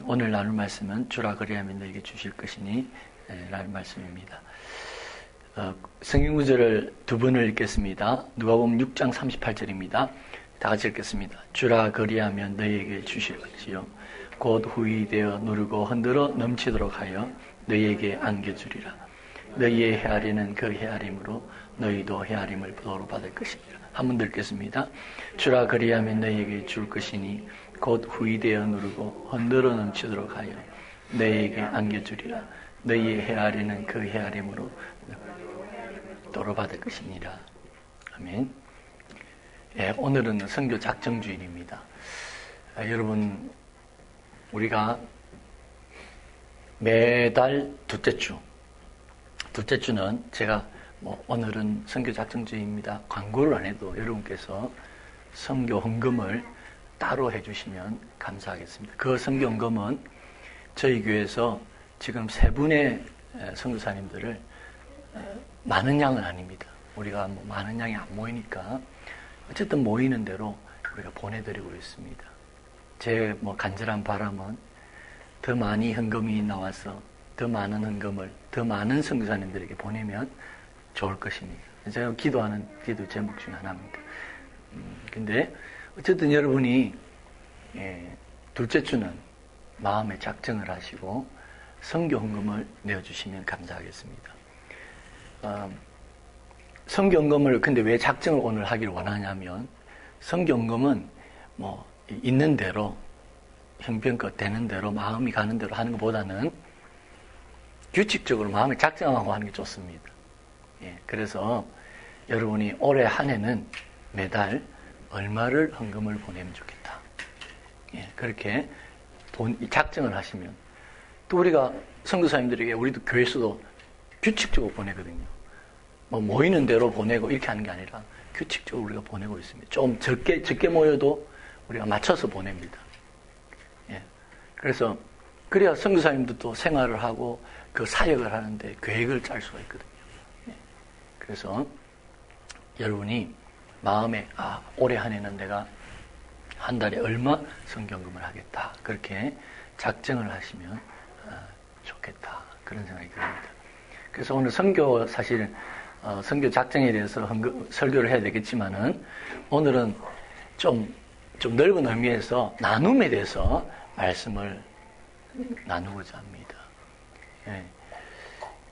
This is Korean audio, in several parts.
오늘 나눌 말씀은 주라 그리하면 너에게 주실 것이니 라는 말씀입니다. 성경 구절을 두 번을 읽겠습니다. 누가복음 6장 38절입니다. 다 같이 읽겠습니다. 주라 그리하면 너에게 주실 것이요 곧 후이되어 누르고 흔들어 넘치도록 하여 너희에게 안겨주리라. 너희의 헤아리는 그 헤아림으로 너희도 헤아림을 도로 받을 것이니라. 한 번 더 읽겠습니다. 주라 그리하면 너희에게 줄 것이니 곧 후이되어 누르고 흔들어 넘치도록 하여 너희에게 안겨주리라. 너희의 헤아리는 그 헤아림으로 도로 받을 것이니라. 아멘. 오늘은 선교 작정주일입니다. 여러분, 우리가 매달 둘째 주는 제가 오늘은 선교 작정주일입니다. 광고를 안 해도 여러분께서 선교 헌금을 따로 해주시면 감사하겠습니다. 그 선교 헌금은 저희 교회에서 지금 세 분의 선교사님들을 많은 양은 아닙니다. 우리가 많은 양이 안 모이니까 어쨌든 모이는 대로 우리가 보내드리고 있습니다. 제 간절한 바람은 더 많이 헌금이 나와서 더 많은 헌금을 더 많은 선교사님들에게 보내면 좋을 것입니다. 제가 기도하는 기도 제목 중에 하나입니다. 근데 어쨌든 여러분이 둘째 주는 마음에 작정을 하시고 선교 헌금을 내어주시면 감사하겠습니다. 선교 헌금을 근데 왜 작정을 오늘 하기를 원하냐면 선교 헌금은 있는 대로 형편껏 되는 대로 마음이 가는 대로 하는 것보다는 규칙적으로 마음에 작정하고 하는 게 좋습니다. 그래서 여러분이 올해 한 해는 매달 얼마를 헌금을 보내면 좋겠다. 그렇게 작정을 하시면 또 우리가 선교사님들에게 우리도 교회에서도 규칙적으로 보내거든요. 모이는 대로 보내고 이렇게 하는 게 아니라 규칙적으로 우리가 보내고 있습니다. 좀 적게 모여도 우리가 맞춰서 보냅니다. 그래서 그래야 선교사님들도 생활을 하고 그 사역을 하는데 계획을 짤 수가 있거든요. 그래서 여러분이 마음에 올해 한 해는 내가 한 달에 얼마 선교헌금을 하겠다. 그렇게 작정을 하시면 좋겠다. 그런 생각이 듭니다. 그래서 오늘 선교 선교 작정에 대해서 설교를 해야 되겠지만은 오늘은 좀 넓은 의미에서 나눔에 대해서 말씀을 나누고자 합니다.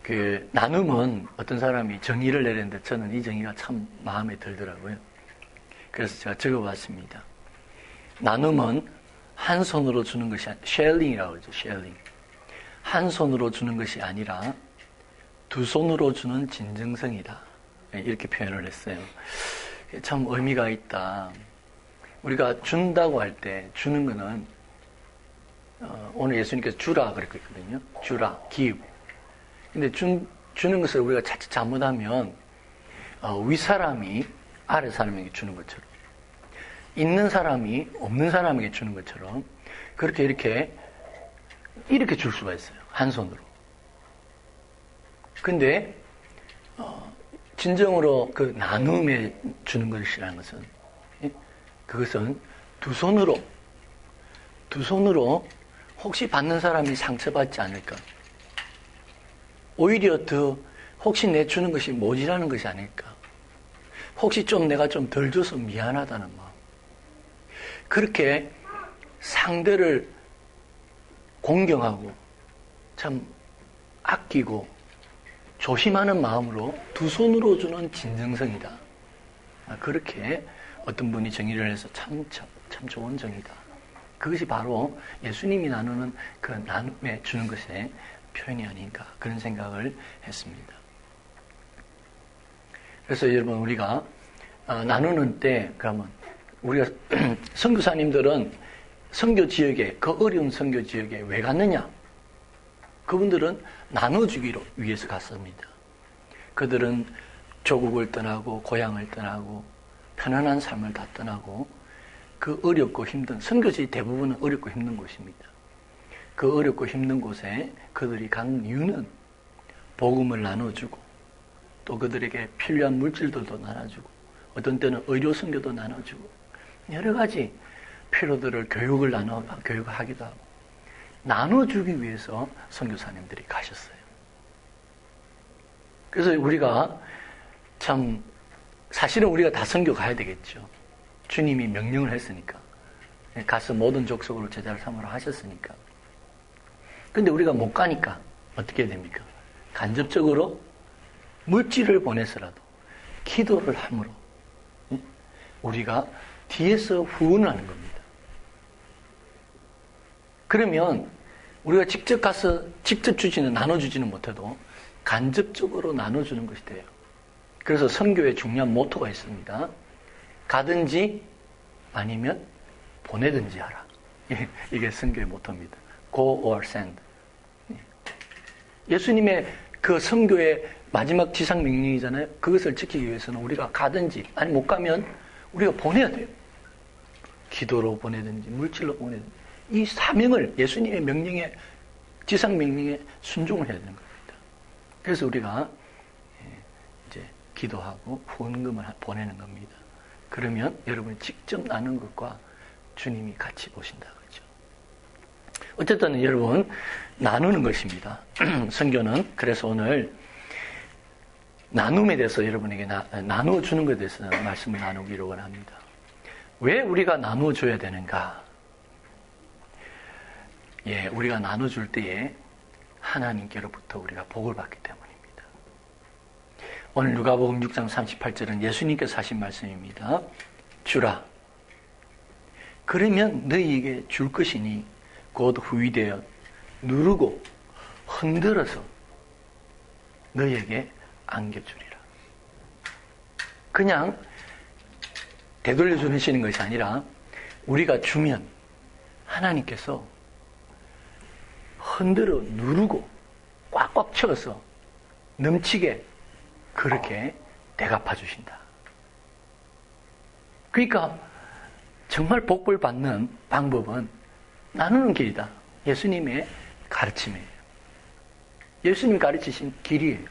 그 나눔은 어떤 사람이 정의를 내렸는데 저는 이 정의가 참 마음에 들더라고요. 그래서 제가 적어봤습니다. 나눔은 한 손으로 주는 것이 쉐어링이라고 하죠. 쉐어링. 한 손으로 주는 것이 아니라 두 손으로 주는 진정성이다. 이렇게 표현을 했어요. 참 의미가 있다. 우리가 준다고 할 때 주는 거는 오늘 예수님께서 주라 그랬거든요. 주라, give. 근데 주는 것을 우리가 자칫 잘못하면 윗사람이 아래 사람에게 주는 것처럼 있는 사람이 없는 사람에게 주는 것처럼 그렇게 이렇게 줄 수가 있어요. 한 손으로. 근데 진정으로 그 나눔에 주는 것이라는 것은 그것은 두 손으로 혹시 받는 사람이 상처받지 않을까? 오히려 더 혹시 내 주는 것이 모자라는 것이 아닐까? 혹시 내가 좀 덜 줘서 미안하다는 마음. 그렇게 상대를 공경하고 참 아끼고 조심하는 마음으로 두 손으로 주는 진정성이다. 그렇게 어떤 분이 정의를 해서 참 좋은 정의다. 그것이 바로 예수님이 나누는 그 나눔에 주는 것의 표현이 아닌가 그런 생각을 했습니다. 그래서 여러분 우리가 나누는 때 그러면 우리가 선교사님들은 선교 지역에 그 어려운 선교 지역에 왜 갔느냐? 그분들은 나눠주기로 위해서 갔습니다. 그들은 조국을 떠나고 고향을 떠나고 편안한 삶을 다 떠나고 그 어렵고 힘든 선교지 대부분은 어렵고 힘든 곳입니다. 그 어렵고 힘든 곳에 그들이 간 이유는 복음을 나눠주고 또 그들에게 필요한 물질들도 나눠주고 어떤 때는 의료 선교도 나눠주고 여러 가지 필요들을 교육하기도 하고 나눠주기 위해서 선교사님들이 가셨어요. 그래서 우리가 참 사실은 우리가 다 선교 가야 되겠죠. 주님이 명령을 했으니까. 가서 모든 족속으로 제자를 삼으라 하셨으니까. 근데 우리가 못 가니까 어떻게 해야 됩니까? 간접적으로 물질을 보내서라도 기도를 함으로 우리가 뒤에서 후원을 하는 겁니다. 그러면 우리가 직접 가서 직접 나눠주지는 못해도 간접적으로 나눠주는 것이 돼요. 그래서 선교의 중요한 모토가 있습니다. 가든지 아니면 보내든지 하라. 이게 선교의 모토입니다. Go or send. 예수님의 그 선교의 마지막 지상 명령이잖아요. 그것을 지키기 위해서는 우리가 가든지 아니 못 가면 우리가 보내야 돼요. 기도로 보내든지 물질로 보내든지 이 사명을 예수님의 명령에 지상 명령에 순종을 해야 되는 겁니다. 그래서 우리가 이제 기도하고 후원금을 보내는 겁니다. 그러면 여러분이 직접 나눈 것과 주님이 같이 보신다. 그렇죠? 어쨌든 여러분 나누는 것입니다. 선교는 그래서 오늘 나눔에 대해서 여러분에게 나누어주는 것에 대해서 말씀을 나누기로 원합니다. 왜 우리가 나누어줘야 되는가? 우리가 나눠줄 때에 하나님께로부터 우리가 복을 받기 때문입니다. 오늘 누가복음 6장 38절은 예수님께서 하신 말씀입니다. 주라. 그러면 너희에게 줄 것이니 곧 후이되어 누르고 흔들어서 너희에게 안겨주리라. 그냥 되돌려 주시는 것이 아니라 우리가 주면 하나님께서 흔들어 누르고 꽉꽉 채워서 넘치게 그렇게 대갚아 주신다. 그러니까 정말 복을 받는 방법은 나누는 길이다. 예수님의 가르침이에요. 예수님이 가르치신 길이에요.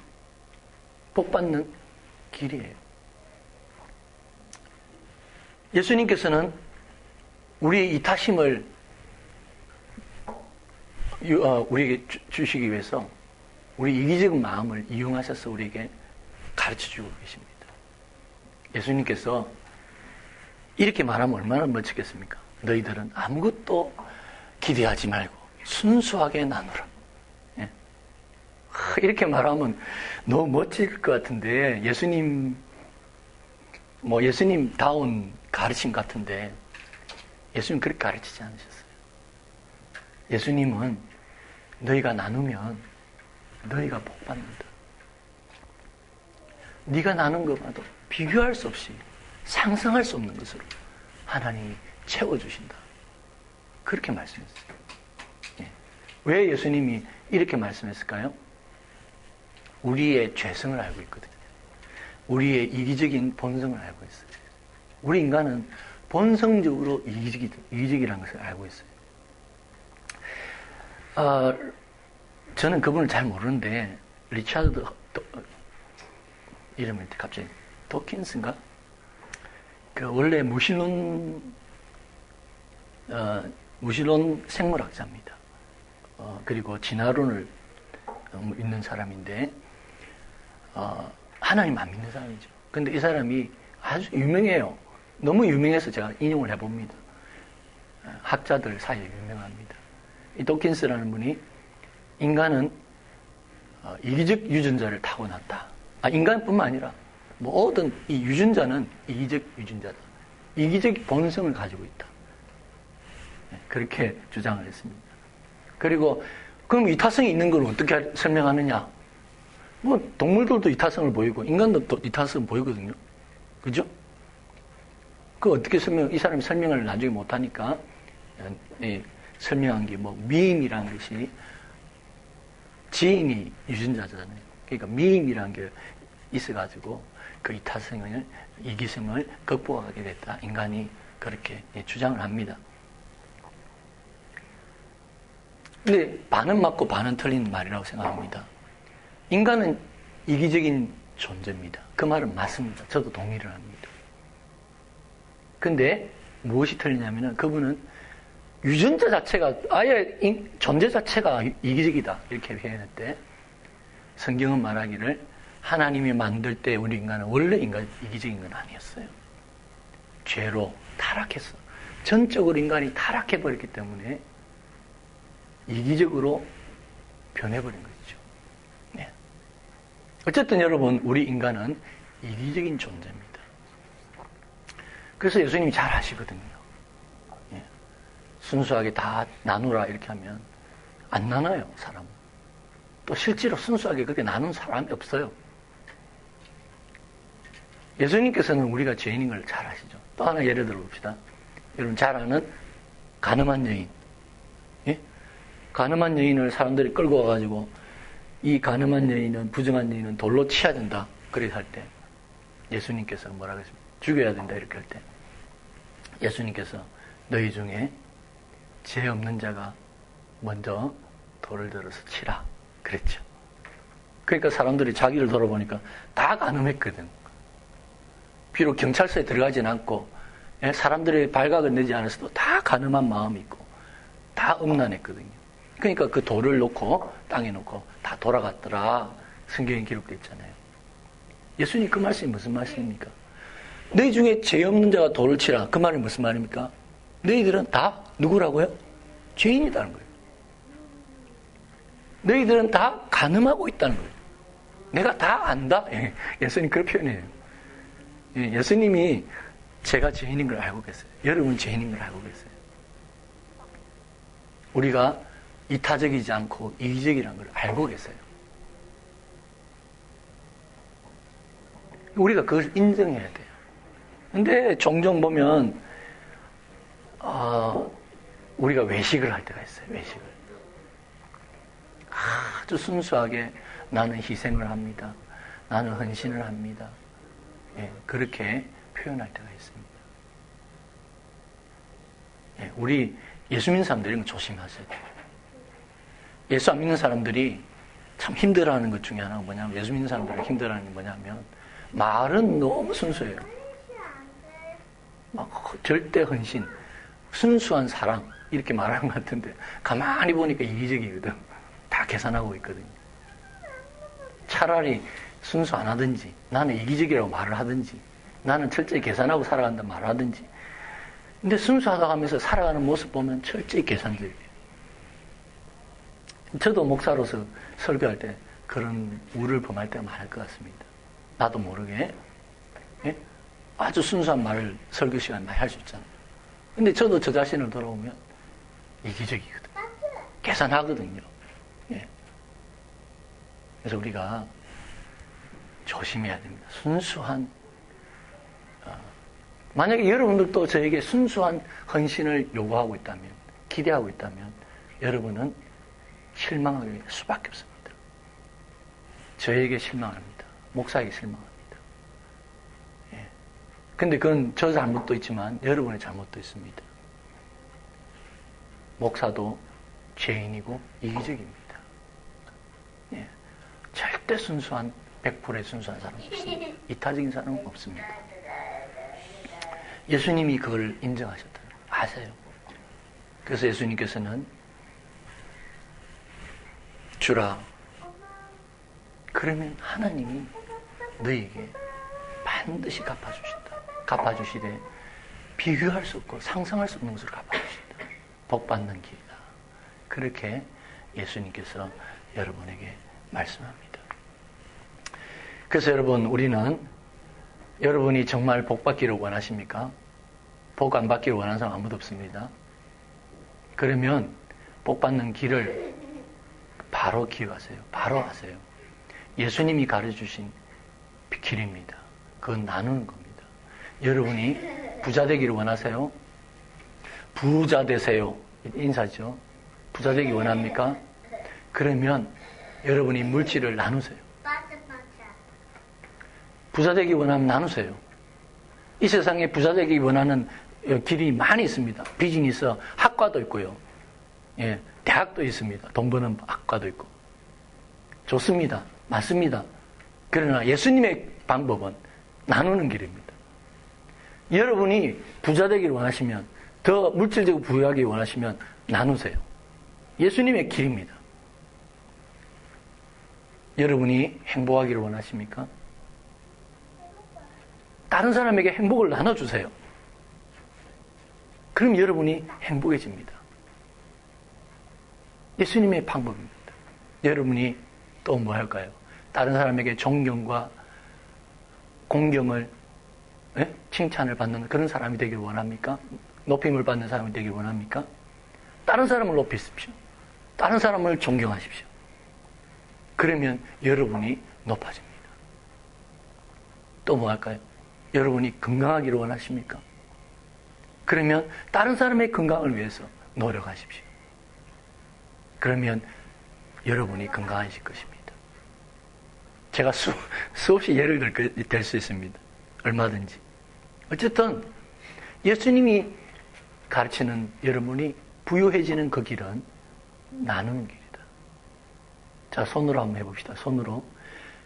복 받는 길이에요. 예수님께서는 우리의 이타심을 우리에게 주시기 위해서 우리 이기적인 마음을 이용하셔서 우리에게 가르쳐주고 계십니다. 예수님께서 이렇게 말하면 얼마나 멋지겠습니까? 너희들은 아무것도 기대하지 말고 순수하게 나누라. 이렇게 말하면 너무 멋질 것 같은데 예수님다운 가르침 같은데 예수님 그렇게 가르치지 않으셨어요. 예수님은 너희가 나누면 너희가 복 받는다. 네가 나눈 것과도 비교할 수 없이 상상할 수 없는 것으로 하나님이 채워주신다. 그렇게 말씀했어요. 왜 예수님이 이렇게 말씀했을까요? 우리의 죄성을 알고 있거든요. 우리의 이기적인 본성을 알고 있어요. 우리 인간은 본성적으로 이기적이라는 것을 알고 있어요. 저는 그분을 잘 모르는데 리차드 이름이 갑자기 도킨스인가? 그 원래 무신론 생물학자입니다. 그리고 진화론을 믿는 사람인데 하나님 안 믿는 사람이죠. 근데 이 사람이 아주 유명해요. 너무 유명해서 제가 인용을 해봅니다. 학자들 사이에 유명합니다. 이 도킨스라는 분이 인간은 이기적 유전자를 타고났다. 인간뿐만 아니라 모든 이 유전자는 이기적 유전자다. 이기적 본성을 가지고 있다. 그렇게 주장을 했습니다. 그리고 그럼 이타성이 있는 걸 어떻게 설명하느냐? 동물들도 이타성을 보이고 인간도 또 이타성을 보이거든요. 그죠? 그 어떻게 이 사람이 설명을 나중에 못하니까 설명한 게 미임이라는 것이 지인이 유전자잖아요. 그러니까 미임이라는 게 있어가지고 그 이기성을 극복하게 됐다. 인간이 그렇게 주장을 합니다. 근데 반은 맞고 반은 틀린 말이라고 생각합니다. 인간은 이기적인 존재입니다. 그 말은 맞습니다. 저도 동의를 합니다. 근데 무엇이 틀리냐면은 그분은 유전자 자체가 아예 존재 자체가 이기적이다 이렇게 표현했대. 성경은 말하기를 하나님이 만들 때 우리 인간은 원래 이기적인 건 아니었어요. 죄로 타락했어. 전적으로 인간이 타락해버렸기 때문에 이기적으로 변해버린 거죠. 네. 어쨌든 여러분, 우리 인간은 이기적인 존재입니다. 그래서 예수님이 잘 아시거든요. 예. 순수하게 다 나누라 이렇게 하면 안 나눠요, 사람은. 또 실제로 순수하게 그렇게 나눈 사람이 없어요. 예수님께서는 우리가 죄인인 걸 잘 아시죠. 또 하나 예를 들어 봅시다. 여러분 잘 아는 가늠한 여인. 예? 가늠한 여인을 사람들이 끌고 와가지고 이 가늠한 여인은, 부정한 여인은 돌로 치야 된다. 그렇게 할 때 예수님께서 뭐라고 했습니까? 죽여야 된다 이렇게 할 때 예수님께서 너희 중에 죄 없는 자가 먼저 돌을 들어서 치라 그랬죠. 그러니까 사람들이 자기를 돌아보니까 다 가늠했거든. 비록 경찰서에 들어가진 않고 사람들의 발각을 내지 않았어도 다 가늠한 마음이 있고 다 음란했거든요. 그러니까 그 돌을 놓고 땅에 놓고 다 돌아갔더라. 성경에 기록되어 있잖아요. 예수님 그 말씀이 무슨 말씀입니까? 너희 중에 죄 없는 자가 돌을 치라. 그 말이 무슨 말입니까? 너희들은 다 누구라고요? 죄인이라는 거예요. 너희들은 다 가늠하고 있다는 거예요. 내가 다 안다. 예수님 그렇게 표현해요. 예수님이 제가 죄인인 걸 알고 계세요. 여러분 죄인인 걸 알고 계세요. 우리가 이타적이지 않고 이기적이라는 걸 알고 계세요. 우리가 그걸 인정해야 돼요. 근데 종종 보면 우리가 외식을 할 때가 있어요. 외식을. 아주 순수하게 나는 희생을 합니다. 나는 헌신을 합니다. 예, 그렇게 표현할 때가 있습니다. 예, 우리 예수 믿는 사람들이 이런 거 조심하셔야 돼요. 예수 안 믿는 사람들이 참 힘들어하는 것 중에 하나가 뭐냐면, 예수 믿는 사람들이 힘들어하는 게 뭐냐면 말은 너무 순수해요. 막 절대 헌신, 순수한 사랑 이렇게 말하는 것 같은데 가만히 보니까 이기적이거든. 다 계산하고 있거든요. 차라리 순수 안 하든지, 나는 이기적이라고 말을 하든지, 나는 철저히 계산하고 살아간다 말을 하든지. 근데 순수하다 하면서 살아가는 모습 보면 철저히 계산적이에요. 저도 목사로서 설교할 때 그런 우를 범할 때가 많을 것 같습니다. 나도 모르게. 예? 아주 순수한 말을 설교 시간에 많이 할 수 있잖아요. 근데 저도 저 자신을 돌아보면 이기적이거든요. 계산하거든요. 예. 그래서 우리가 조심해야 됩니다. 순수한, 만약에 여러분들도 저에게 순수한 헌신을 요구하고 있다면, 기대하고 있다면, 여러분은 실망할 수밖에 없습니다. 저에게 실망합니다. 목사에게 실망합니다. 예. 근데 그건 저 잘못도 있지만, 여러분의 잘못도 있습니다. 목사도 죄인이고 이기적입니다. 예. 절대 순수한 100%의 순수한 사람은 없습니다. 이타적인 사람은 없습니다. 예수님이 그걸 인정하셨다. 아세요? 그래서 예수님께서는 주라. 그러면 하나님이 너에게 반드시 갚아주신다. 갚아주시되 비교할 수 없고 상상할 수 없는 것을 갚아주신다. 복받는 길이다. 그렇게 예수님께서 여러분에게 말씀합니다. 그래서 여러분, 우리는 여러분이 정말 복 받기를 원하십니까? 복 안 받기를 원하는 사람 아무도 없습니다. 그러면 복 받는 길을 바로 기억하세요. 바로 하세요. 예수님이 가르쳐주신 길입니다. 그건 나누는 겁니다. 여러분이 부자 되기를 원하세요? 부자 되세요. 인사죠. 부자 되기 원합니까? 그러면 여러분이 물질을 나누세요. 부자 되기 원하면 나누세요. 이 세상에 부자 되기 원하는 길이 많이 있습니다. 비즈니스 학과도 있고요. 예, 대학도 있습니다. 돈 버는 학과도 있고. 좋습니다. 맞습니다. 그러나 예수님의 방법은 나누는 길입니다. 여러분이 부자 되기를 원하시면 더 물질적으로 부유하기 원하시면 나누세요. 예수님의 길입니다. 여러분이 행복하기를 원하십니까? 다른 사람에게 행복을 나눠주세요. 그럼 여러분이 행복해집니다. 예수님의 방법입니다. 여러분이 또 뭐 할까요? 다른 사람에게 존경과 공경을, 칭찬을 받는 그런 사람이 되길 원합니까? 높임을 받는 사람이 되길 원합니까? 다른 사람을 높이십시오. 다른 사람을 존경하십시오. 그러면 여러분이 높아집니다. 또 뭐 할까요? 여러분이 건강하기를 원하십니까? 그러면 다른 사람의 건강을 위해서 노력하십시오. 그러면 여러분이 건강하실 것입니다. 제가 수없이 예를 들 수 있습니다. 얼마든지. 어쨌든 예수님이 가르치는 여러분이 부유해지는 그 길은 나누는 길이다. 자, 손으로 한번 해봅시다. 손으로.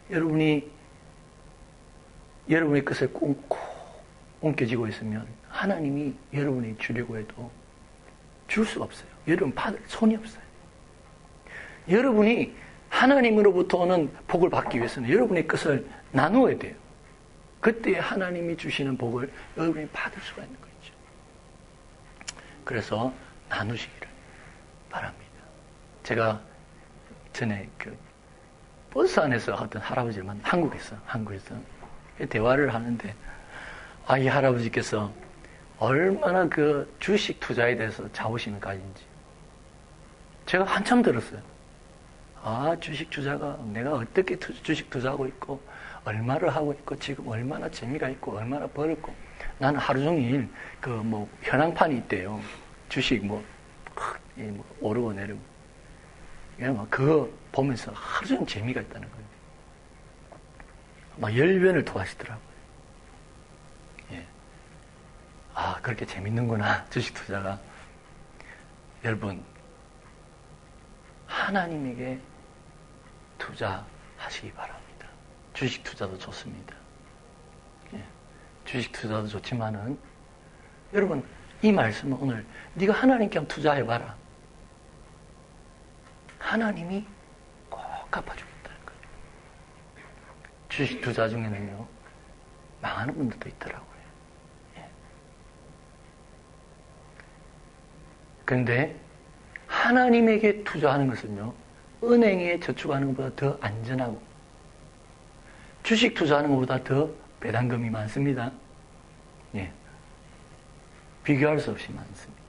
여러분의 끝을 꽁꽁 옮겨지고 있으면 하나님이 여러분이 주려고 해도 줄 수가 없어요. 여러분 받을 손이 없어요. 여러분이 하나님으로부터 오는 복을 받기 위해서는 여러분의 것을 나누어야 돼요. 그때 하나님이 주시는 복을 여러분이 받을 수가 있는 거죠. 그래서 나누시기를 바랍니다. 제가 전에 버스 안에서 어떤 할아버지를 한국에서 대화를 하는데, 이 할아버지께서 얼마나 주식 투자에 대해서 자부심을 가진지 제가 한참 들었어요. 주식 투자가 내가 어떻게 주식 투자하고 있고 얼마를 하고 있고 지금 얼마나 재미가 있고 얼마나 벌었고, 나는 하루 종일 현황판이 있대요. 주식 오르고 내리고 그거 보면서 하루 종일 재미가 있다는 거예요. 막 열변을 토하시더라고요. 예. 그렇게 재밌는구나, 주식 투자가. 여러분, 하나님에게 투자하시기 바랍니다. 주식 투자도 좋습니다. 예. 주식 투자도 좋지만은, 여러분, 이 말씀은 오늘, 네가 하나님께 한번 투자해봐라. 하나님이 꼭 갚아주겠다는 거예요. 주식 투자 중에는요, 망하는 분들도 있더라고요. 예. 그런데 하나님에게 투자하는 것은요, 은행에 저축하는 것보다 더 안전하고 주식 투자하는 것보다 더 배당금이 많습니다. 예. 비교할 수 없이 많습니다.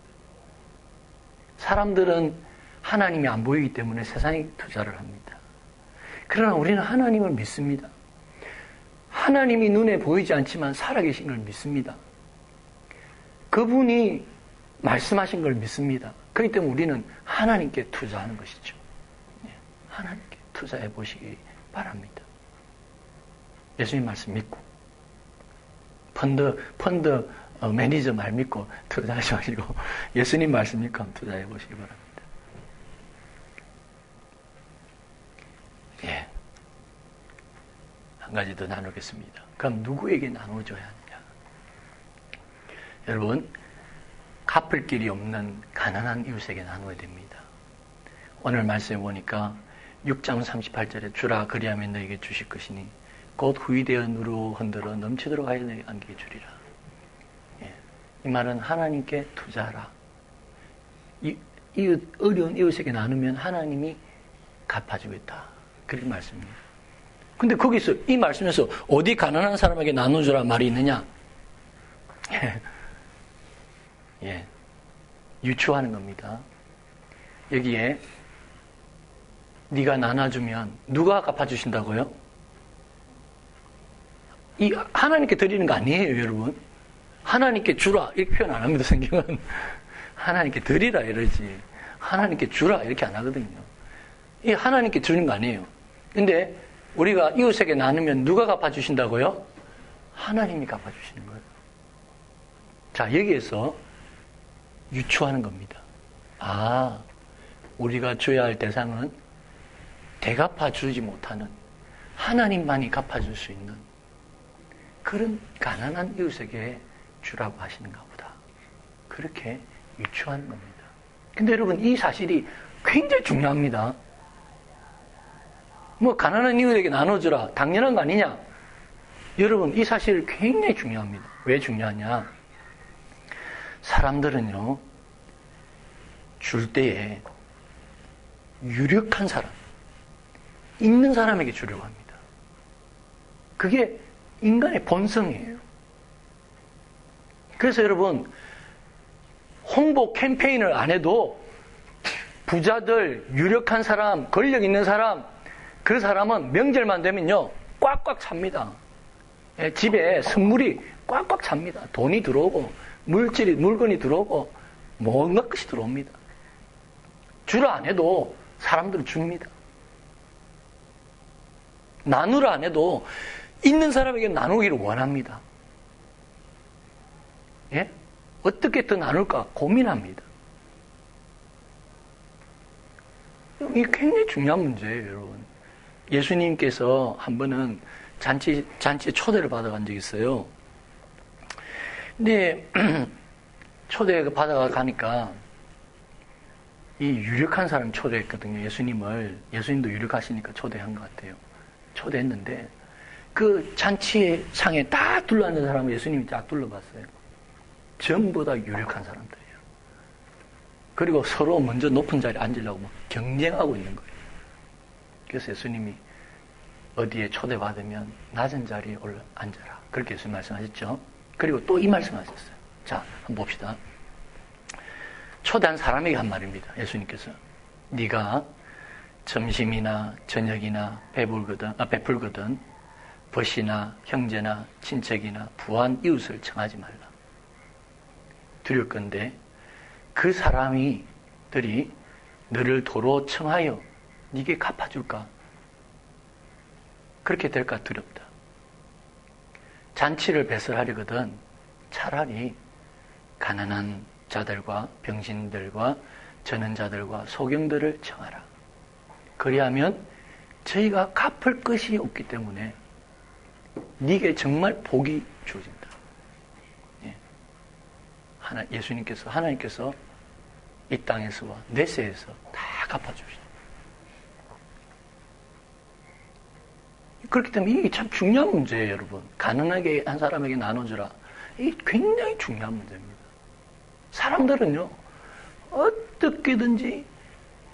사람들은 하나님이 안 보이기 때문에 세상에 투자를 합니다. 그러나 우리는 하나님을 믿습니다. 하나님이 눈에 보이지 않지만 살아계신 걸 믿습니다. 그분이 말씀하신 걸 믿습니다. 그렇기 때문에 우리는 하나님께 투자하는 것이죠. 하나님께 투자해 보시기 바랍니다. 예수님 말씀 믿고 펀드 매니저 말 믿고 투자하지 마시고 예수님 말씀 믿고 한번 투자해 보시기 바랍니다. 예. 한 가지 더 나누겠습니다. 그럼 누구에게 나눠줘야 하느냐? 여러분, 갚을 길이 없는 가난한 이웃에게 나눠야 됩니다. 오늘 말씀해 보니까 6장 38절에 주라 그리하면 너에게 주실 것이니 곧 후이되어 누르 흔들어 넘치도록 하여 너에게 안기게 주리라. 예. 이 말은 하나님께 투자하라. 어려운 이웃에게 나누면 하나님이 갚아주겠다. 그런 말씀입니다. 근데 거기서 이 말씀에서 어디 가난한 사람에게 나눠주라 말이 있느냐? 예. 유추하는 겁니다. 여기에 네가 나눠주면 누가 갚아주신다고요? 이 하나님께 드리는 거 아니에요, 여러분. 하나님께 주라 이렇게 표현 안 합니다. 성경은 하나님께 드리라 이러지 하나님께 주라 이렇게 안 하거든요. 이 하나님께 주는 거 아니에요. 근데 우리가 이웃에게 나누면 누가 갚아주신다고요? 하나님이 갚아주시는 거예요. 자, 여기에서 유추하는 겁니다. 우리가 줘야 할 대상은 대갚아주지 못하는 하나님만이 갚아줄 수 있는 그런 가난한 이웃에게 주라고 하시는가 보다. 그렇게 유추하는 겁니다. 근데 여러분, 이 사실이 굉장히 중요합니다. 뭐 가난한 이웃에게 나눠주라, 당연한 거 아니냐? 여러분, 이 사실 굉장히 중요합니다. 왜 중요하냐? 사람들은요, 줄 때에 유력한 사람, 있는 사람에게 주려고 합니다. 그게 인간의 본성이에요. 그래서 여러분, 홍보 캠페인을 안 해도 부자들, 유력한 사람, 권력 있는 사람, 그 사람은 명절만 되면요, 꽉꽉 찹니다. 집에 선물이 꽉꽉 찹니다. 돈이 들어오고, 물건이 들어오고, 뭔가 것이 들어옵니다. 주라 안 해도 사람들은 줍니다. 나누라 안 해도 있는 사람에게 나누기를 원합니다. 예? 어떻게 더 나눌까 고민합니다. 이게 굉장히 중요한 문제예요, 여러분. 예수님께서 한 번은 잔치에 초대를 받아간 적이 있어요. 근데 초대 받아가니까 이 유력한 사람 초대했거든요. 예수님도 유력하시니까 초대한 것 같아요. 초대했는데 그 잔치상에 딱 둘러앉은 사람을 예수님이 딱 둘러봤어요. 전부 다 유력한 사람들이에요. 그리고 서로 먼저 높은 자리에 앉으려고 막 경쟁하고 있는 거예요. 그래서 예수님이 어디에 초대받으면 낮은 자리에 올라 앉아라. 그렇게 예수님 말씀하셨죠. 그리고 또 이 말씀하셨어요. 자, 한번 봅시다. 초대한 사람에게 한 말입니다. 예수님께서. 네가 점심이나 저녁이나 베풀거든 벗이나 형제나 친척이나 부한 이웃을 청하지 말라. 두렵건대 그 사람들이 너를 도로 청하여 네게 갚아줄까? 그렇게 될까 두렵다. 잔치를 배설하려거든 차라리 가난한 자들과 병신들과 전원자들과 소경들을 청하라. 그리하면 저희가 갚을 것이 없기 때문에 네게 정말 복이 주어진다. 하나님께서 이 땅에서와 내세에서 다 갚아주시다. 그렇기 때문에 이게 참 중요한 문제예요, 여러분. 가난하게 한 사람에게 나눠주라. 이게 굉장히 중요한 문제입니다. 사람들은요, 어떻게든지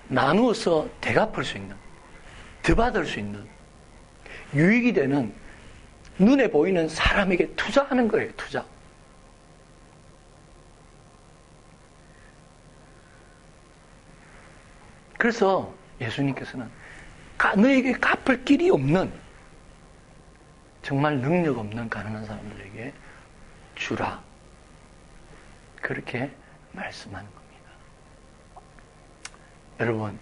나누어서 대갚을 수 있는, 더 받을 수 있는, 유익이 되는, 눈에 보이는 사람에게 투자하는 거예요, 투자. 그래서 예수님께서는 너에게 갚을 길이 없는, 정말 능력 없는 가난한 사람들에게 주라. 그렇게 말씀하는 겁니다. 여러분,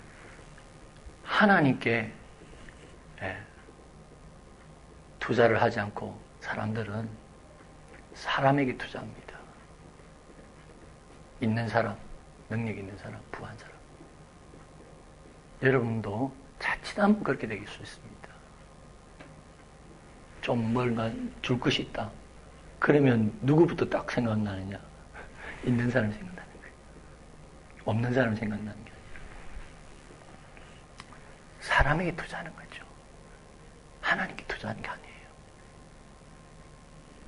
하나님께 투자를 하지 않고 사람들은 사람에게 투자합니다. 있는 사람, 능력 있는 사람, 부한 사람. 여러분도 자칫하면 그렇게 될 수 있습니다. 좀 뭔가 줄 것이 있다. 그러면 누구부터 딱 생각나느냐? 있는 사람 생각나는 거예요. 없는 사람 생각나는 게 아니라 사람에게 투자하는 거죠. 하나님께 투자하는 게 아니에요.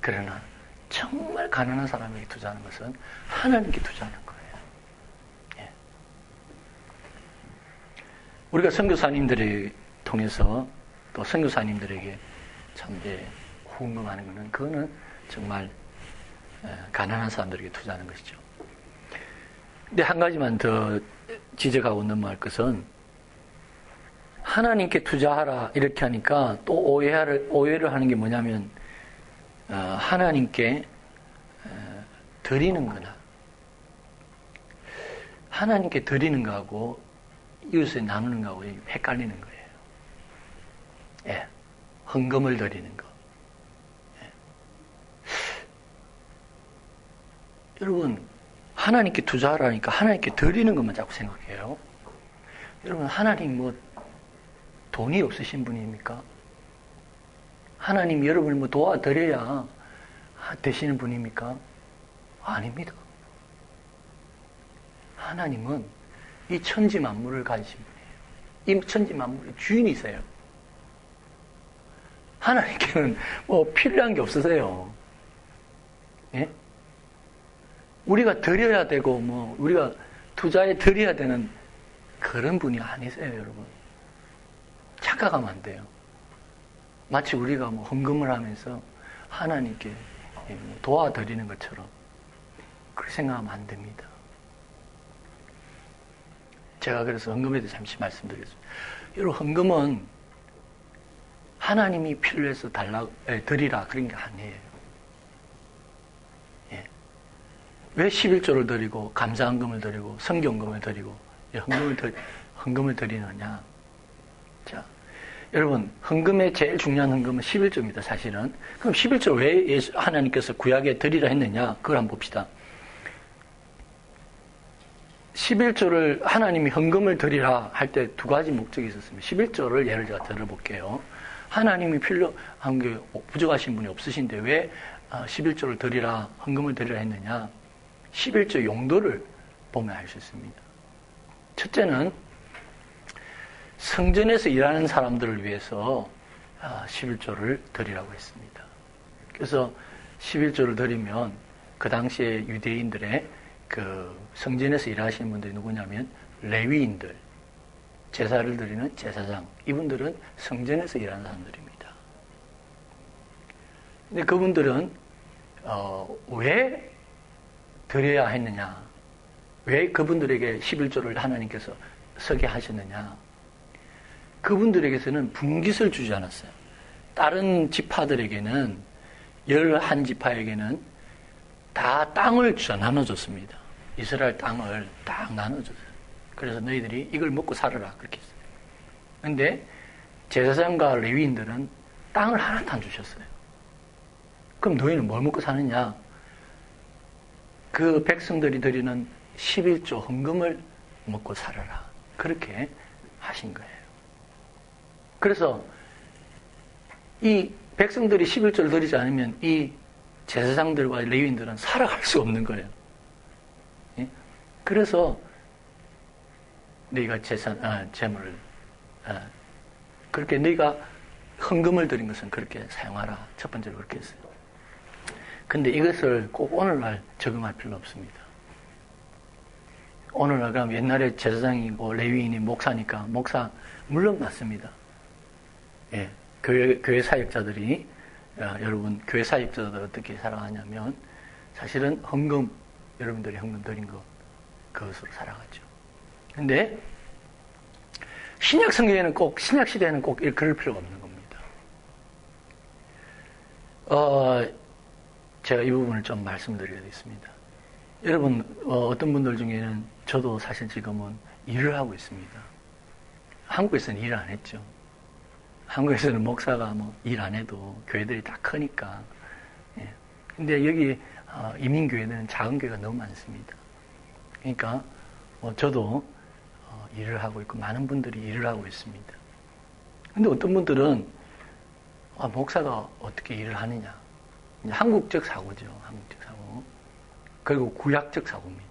그러나 정말 가난한 사람에게 투자하는 것은 하나님께 투자하는 거예요. 예. 우리가 선교사님들을 통해서 또 선교사님들에게 참 궁금하는 거는 그거는 정말 가난한 사람들에게 투자하는 것이죠. 근데 한 가지만 더 지적하고 넘어갈 것은 하나님께 투자하라 이렇게 하니까 또 오해를 하는 게 뭐냐면 하나님께 드리는 거나 하나님께 드리는 거하고 이웃에 나누는 거하고 헷갈리는 거예요. 예. 헌금을 드리는 거. 예. 여러분, 하나님께 투자하라니까 하나님께 드리는 것만 자꾸 생각해요. 여러분, 하나님 돈이 없으신 분입니까? 하나님 여러분을 도와드려야 되시는 분입니까? 아닙니다. 하나님은 이 천지 만물을 가지신 분이에요. 이 천지 만물의 주인이세요. 하나님께는 뭐 필요한 게 없으세요. 예? 우리가 드려야 되고 뭐 우리가 투자에 드려야 되는 그런 분이 아니세요, 여러분. 착각하면 안 돼요. 마치 우리가 뭐 헌금을 하면서 하나님께 도와드리는 것처럼 그렇게 생각하면 안 됩니다. 제가 그래서 헌금에 대해서 잠시 말씀드리겠습니다. 여러분, 헌금은 하나님이 필요해서 드리라 그런 게 아니에요. 예. 왜 11조를 드리고 감사헌금을 드리고 성경금을 드리고 헌금을 드리느냐? 자, 여러분, 헌금의 제일 중요한 헌금은 11조입니다, 사실은. 그럼 11조 왜 하나님께서 구약에 드리라 했느냐? 그걸 한번 봅시다. 11조를 하나님이 헌금을 드리라 할 때 두 가지 목적이 있었습니다. 11조를 예를 제가 들어볼게요. 하나님이 필요한 게 부족하신 분이 없으신데 왜 11조를 드리라, 헌금을 드리라 했느냐? 11조 용도를 보면 알 수 있습니다. 첫째는 성전에서 일하는 사람들을 위해서 11조를 드리라고 했습니다. 그래서 11조를 드리면 그 당시에 유대인들의 그 성전에서 일하시는 분들이 누구냐면 레위인들, 제사를 드리는 제사장, 이분들은 성전에서 일하는 사람들입니다. 근데 그분들은 왜 드려야 했느냐? 왜 그분들에게 11조를 하나님께서 서게 하셨느냐? 그분들에게서는 분깃을 주지 않았어요. 다른 지파들에게는 11지파에게는 다 땅을 나눠줬습니다. 이스라엘 땅을 딱 나눠줬어요. 그래서 너희들이 이걸 먹고 살아라 그렇게 했어요. 그런데 제사장과 레위인들은 땅을 하나도 안 주셨어요. 그럼 너희는 뭘 먹고 사느냐? 그 백성들이 드리는 11조 헌금을 먹고 살아라. 그렇게 하신 거예요. 그래서 이 백성들이 11조를 드리지 않으면 이 제사장들과 레위인들은 살아갈 수 없는 거예요. 예? 그래서 너희가 재물을 그렇게 너희가 헌금을 드린 것은 그렇게 사용하라. 첫 번째로 그렇게 했어요. 근데 이것을 꼭 오늘날 적용할 필요 없습니다. 오늘날 그럼 옛날에 제사장이고 레위인이 목사니까 목사 물론 맞습니다. 예, 교회 사역자들이 여러분 교회 사역자들 어떻게 살아가냐면 사실은 헌금 여러분들이 헌금 드린 것 그것으로 살아가죠. 근데 신약 성경에는 꼭 신약 시대에는 꼭 그럴 필요가 없는 겁니다. 제가 이 부분을 좀 말씀드리겠습니다. 여러분 어떤 분들 중에는 저도 사실 지금은 일을 하고 있습니다. 한국에서는 일 안 했죠. 한국에서는 목사가 뭐 일 안 해도 교회들이 다 크니까. 예. 근데 여기 이민교회는 작은 교회가 너무 많습니다. 그러니까 저도 일을 하고 있고 많은 분들이 일을 하고 있습니다. 근데 어떤 분들은 목사가 어떻게 일을 하느냐. 한국적 사고죠. 한국적 사고. 그리고 구약적 사고입니다.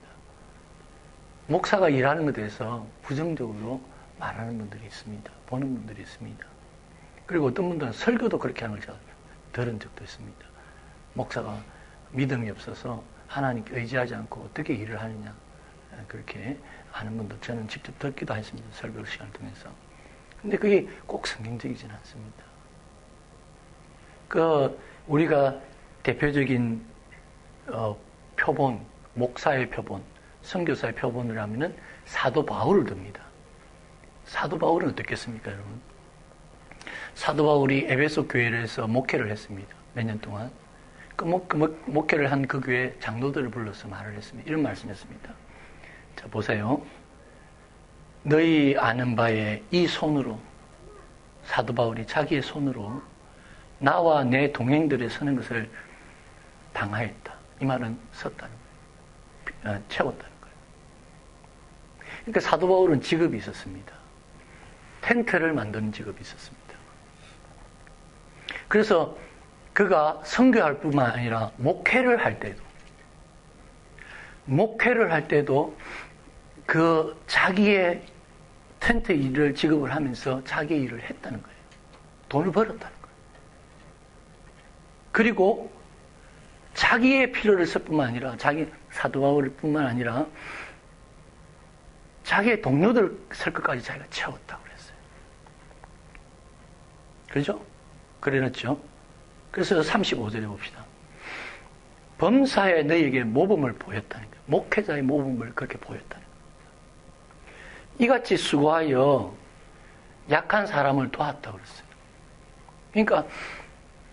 목사가 일하는 것에 대해서 부정적으로 말하는 분들이 있습니다. 보는 분들이 있습니다. 그리고 어떤 분들은 설교도 그렇게 하는 걸 제가 들은 적도 있습니다. 목사가 믿음이 없어서 하나님께 의지하지 않고 어떻게 일을 하느냐. 그렇게 하는 분들 저는 직접 듣기도 했습니다. 설교 시간을 통해서. 근데 그게 꼭 성경적이지는 않습니다. 우리가 대표적인 표본, 목사의 표본, 선교사의 표본을 하면은 사도 바울을 듭니다. 사도 바울은 어떻겠습니까, 여러분? 사도 바울이 에베소 교회에서 목회를 했습니다. 몇 년 동안. 목회를 한 그 교회 장로들을 불러서 말을 했습니다. 이런 말씀했습니다. 자, 보세요. 너희 아는 바에 이 손으로, 사도 바울이 자기의 손으로 나와 내 동행들의 서는 것을 당하였다. 이 말은 섰다는 거예요. 채웠다는 거예요. 그러니까 사도 바울은 직업이 있었습니다. 텐트를 만드는 직업이 있었습니다. 그래서 그가 선교할 뿐만 아니라 목회를 할 때도 그 자기의 텐트 일을 지급을 하면서 자기의 일을 했다는 거예요. 돈을 벌었다는 거예요. 그리고 자기의 필요를 쓸 뿐만 아니라 자기 사도 바울뿐만 아니라 자기의 동료들 쓸 것까지 자기가 채웠다고 그랬어요. 그렇죠? 그래놨죠? 그래서 35절에 봅시다. 범사에 너희에게 모범을 보였다는 거예요. 목회자의 모범을 그렇게 보였다는 거예요. 이같이 수고하여 약한 사람을 도왔다고 그랬어요. 그러니까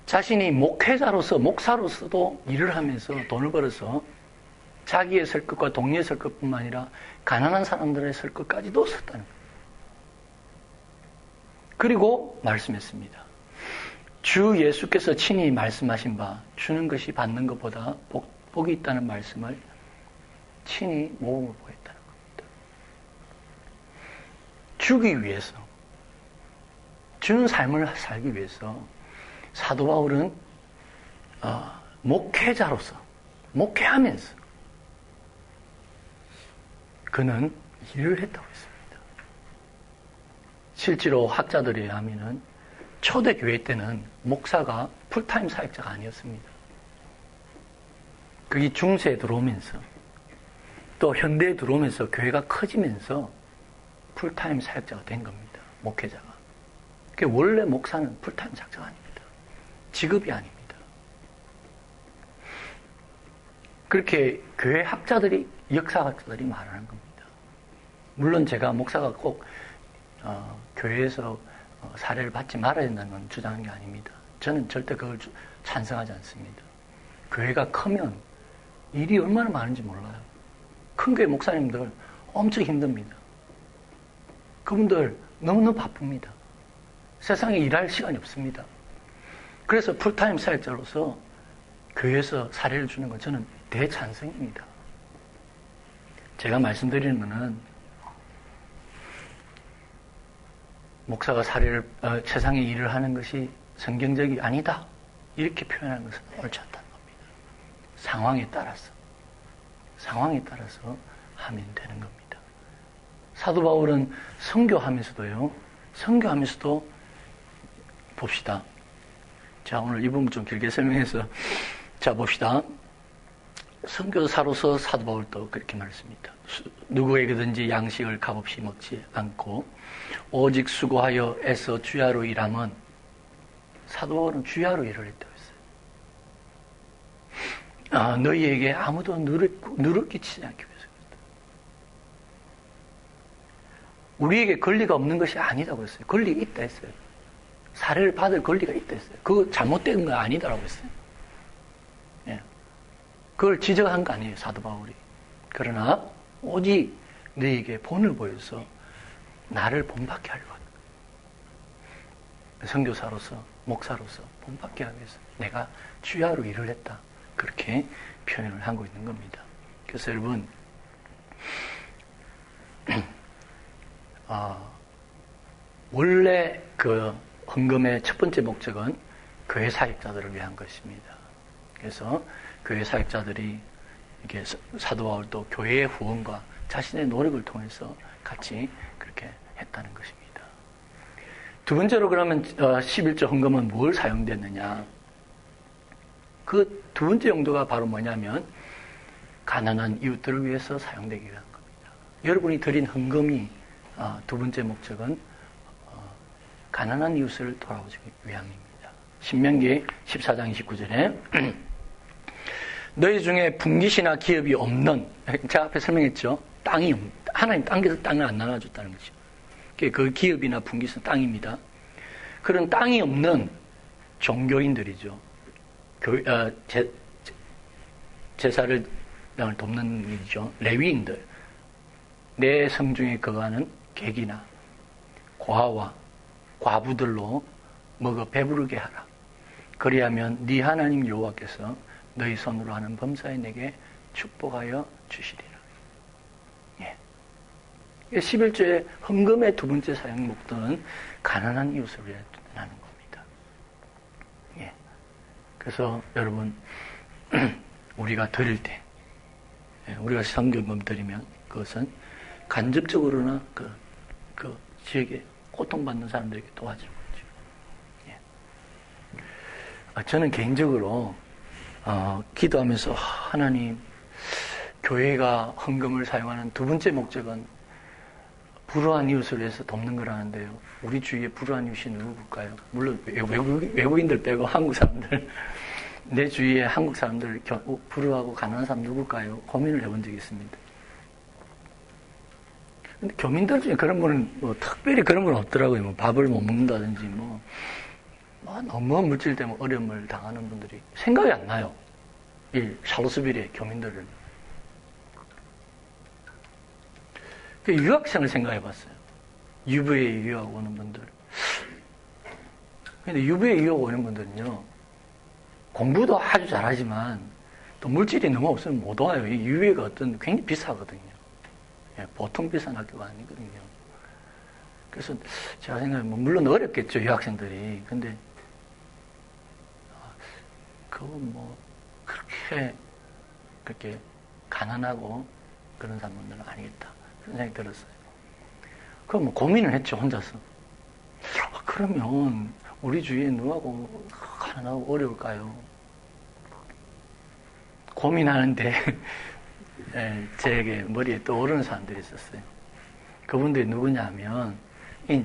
자신이 목회자로서, 목사로서도 일을 하면서 돈을 벌어서 자기의 쓸 것과 동료의 쓸 것뿐만 아니라 가난한 사람들의 쓸 것까지도 썼다는 거예요. 그리고 말씀했습니다. 주 예수께서 친히 말씀하신 바 주는 것이 받는 것보다 복이 있다는 말씀을 친히 모범을 보였다는 겁니다. 주기 위해서, 주는 삶을 살기 위해서 사도 바울은 목회자로서, 목회하면서 그는 일을 했다고 했습니다. 실제로 학자들에 의하면 초대교회 때는 목사가 풀타임 사역자가 아니었습니다. 그게 중세에 들어오면서 또 현대에 들어오면서 교회가 커지면서 풀타임 사역자가 된 겁니다. 목회자가. 원래 목사는 풀타임 사역자가 아닙니다. 직업이 아닙니다. 그렇게 교회 학자들이, 역사학자들이 말하는 겁니다. 물론 제가 목사가 꼭 교회에서 사례를 받지 말아야 된다는 건 주장하는 게 아닙니다. 저는 절대 그걸 찬성하지 않습니다. 교회가 크면 일이 얼마나 많은지 몰라요. 큰 교회 목사님들 엄청 힘듭니다. 그분들 너무너무 바쁩니다. 세상에 일할 시간이 없습니다. 그래서 풀타임 사역자로서 교회에서 사례를 주는 건 저는 대찬성입니다. 제가 말씀드리는 것은 목사가 세상에 일을 하는 것이 성경적이 아니다. 이렇게 표현하는 것은 옳지 않다는 겁니다. 상황에 따라서 하면 되는 겁니다. 사도 바울은 선교하면서도 봅시다. 자, 오늘 이 부분 좀 길게 설명해서 자, 봅시다. 선교사로서 사도 바울도 그렇게 말했습니다. 누구에게든지 양식을 값없이 먹지 않고 오직 수고하여 애써 주야로 일하면, 사도 바울은 주야로 일을 했다고 했어요. 너희에게 아무도 누를 끼치지 않기 위해서입니다. 우리에게 권리가 없는 것이 아니다고 했어요. 권리가 있다 했어요. 사례를 받을 권리가 있다 했어요. 그거 잘못된 거 아니다라고 했어요. 예. 그걸 지적한 거 아니에요, 사도 바울이. 그러나 오직 너희에게 본을 보여서 나를 본받게 하려고 하는 거예요. 선교사로서, 목사로서 본받게 하기 위해서 내가 주야로 일을 했다. 그렇게 표현을 하고 있는 겁니다. 그래서 여러분, 원래 그 헌금의 첫 번째 목적은 교회 사역자들을 위한 것입니다. 그래서 교회 사역자들이 이렇게 사도 바울도 교회의 후원과 자신의 노력을 통해서 같이 그렇게 했다는 것입니다. 두 번째로 그러면 11조 헌금은 뭘 사용됐느냐? 그 두 번째 용도가 바로 뭐냐면 가난한 이웃들을 위해서 사용되기 위한 겁니다. 여러분이 드린 헌금이 두 번째 목적은 가난한 이웃을 돌아오기 위함입니다. 신명기 14장 29절에 너희 중에 분깃이나 기업이 없는, 제가 앞에 설명했죠. 하나님 땅에서 땅을 안 나눠줬다는 거죠. 그 기업이나 분깃은 땅입니다. 그런 땅이 없는 종교인들이죠. 제사를 돕는 일이죠. 레위인들, 내 성중에 거하는 객이나 고아와 과부들로 먹어 배부르게 하라. 그리하면 네 하나님 여호와께서 너희 손으로 하는 범사에 내게 축복하여 주시리라. 예. 11조의 헌금의 두 번째 사용 목적은 가난한 이웃을 위해 하는 겁니다. 예. 그래서 여러분, 우리가 드릴 때, 우리가 성경금 드리면 그것은 간접적으로나 그 지역에 고통받는 사람들에게 도와주는 거죠. 예. 저는 개인적으로 기도하면서 하나님, 교회가 헌금을 사용하는 두 번째 목적은 불우한 이웃을 위해서 돕는 거라는데요. 우리 주위에 불우한 이웃이 누굴까요? 물론 외국인들 빼고 한국 사람들, 내 주위에 한국 사람들 불우하고 가난한 사람 누굴까요? 고민을 해본 적이 있습니다. 근데 교민들 중에 그런 분은 뭐 특별히 그런 분 없더라고요. 뭐 밥을 못 먹는다든지 뭐 너무 물질 때문에 어려움을 당하는 분들이 생각이 안 나요. 이 샬롯스빌의 교민들은. 그 유학생을 생각해 봤어요. 유부에 유학 오는 분들. 근데 유부에 유학 오는 분들은요, 공부도 아주 잘하지만 또 물질이 너무 없으면 못 와요. 이 유부가 굉장히 비싸거든요. 예, 보통 비싼 학교가 아니거든요. 그래서 제가 생각하면 물론 어렵겠죠, 유학생들이. 근데 그건 뭐 그렇게 가난하고 그런 사람들은 아니겠다 그런 생각이 들었어요. 그럼 뭐 고민을 했죠, 혼자서. 그러면 우리 주위에 누구하고 가난하고 어려울까요? 고민하는데 제게 머리에 떠오르는 사람들이 있었어요. 그분들이 누구냐 하면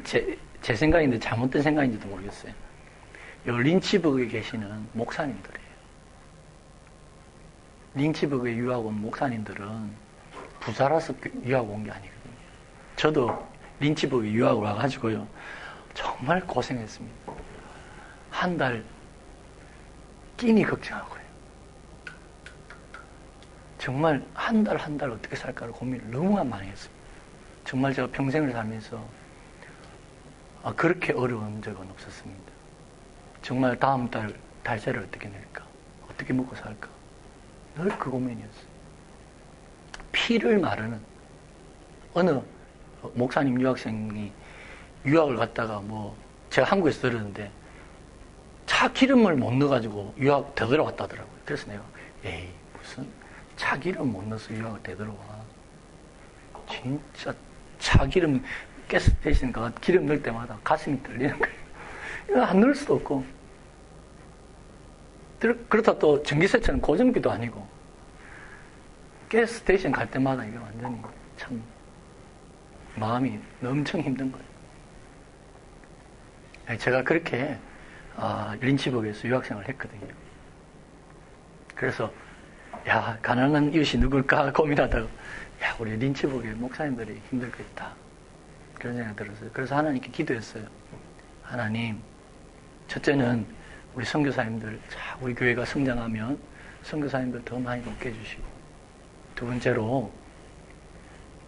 제 생각인데 잘못된 생각인지도 모르겠어요. 린치버그에 계시는 목사님들이에요. 린치버그에 유학 온 목사님들은 부자라서 유학 온 게 아니거든요. 저도 린치버그에 유학을 와가지고요, 정말 고생했습니다. 한 달 끼니 걱정하고요. 정말 한 달 어떻게 살까를 고민을 너무 많이 했습니다. 정말 제가 평생을 살면서 그렇게 어려운 적은 없었습니다. 정말 다음 달 달세를 어떻게 낼까? 어떻게 먹고 살까? 늘 그 고민이었어요. 피를 마르는 어느 목사님 유학생이 유학을 갔다가 제가 한국에서 들었는데 차 기름을 못 넣어가지고 유학 되돌아왔다더라고요. 그래서 내가 무슨 차 기름 못 넣어서 유학을 되돌아와. 진짜 차 기름 가스스테이션 가 기름 넣을 때마다 가슴이 떨리는 거예요. 이거 안 넣을 수도 없고, 그렇다 또 전기세차는 고정비도 아니고 가스스테이션 갈 때마다 이게 완전히 참 마음이 엄청 힘든 거예요. 제가 그렇게 린치버그에서 유학생을 했거든요. 그래서 가난한 이웃이 누굴까 고민하다가 우리 린치버그의 목사님들이 힘들겠다 그런 생각이 들었어요. 그래서 하나님께 기도했어요. 하나님, 첫째는 우리 선교사님들, 우리 교회가 성장하면 선교사님들 더 많이 높게 해주시고, 두 번째로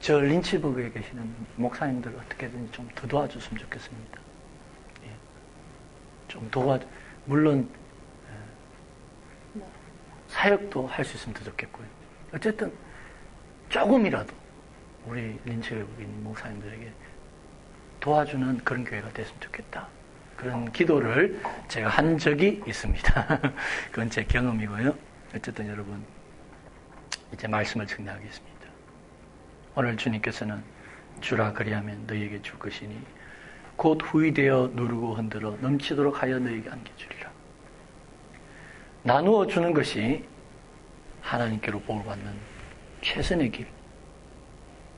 저 린치버그에 계시는 목사님들 어떻게든 좀 더 도와줬으면 좋겠습니다. 좀 물론 사역도 할 수 있으면 더 좋겠고요. 어쨌든 조금이라도 우리 린치버그에 있는 목사님들에게 도와주는 그런 교회가 됐으면 좋겠다. 그런 기도를 제가 한 적이 있습니다. 그건 제 경험이고요. 어쨌든 여러분, 이제 말씀을 정리하겠습니다. 오늘 주님께서는 주라 그리하면 너희에게 줄 것이니 곧 후이되어 누르고 흔들어 넘치도록 하여 너희에게 안겨주리라. 나누어 주는 것이 하나님께로 복을 받는 최선의 길,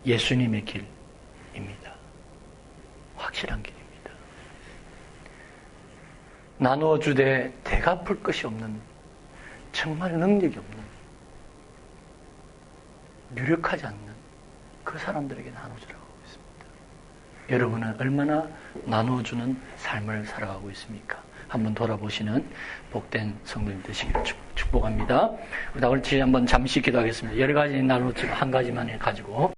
예수님의 길입니다. 확실한 길입니다. 나누어 주되 되갚을 것이 없는, 정말 능력이 없는, 유력하지 않는 그 사람들에게 나눠주라고 하고 있습니다. 여러분은 얼마나 나눠주는 삶을 살아가고 있습니까? 한번 돌아보시는 복된 성도님 되시기를 축복합니다. 우리 다 같이 한번 잠시 기도하겠습니다. 여러 가지 나누지만 한 가지만 가지고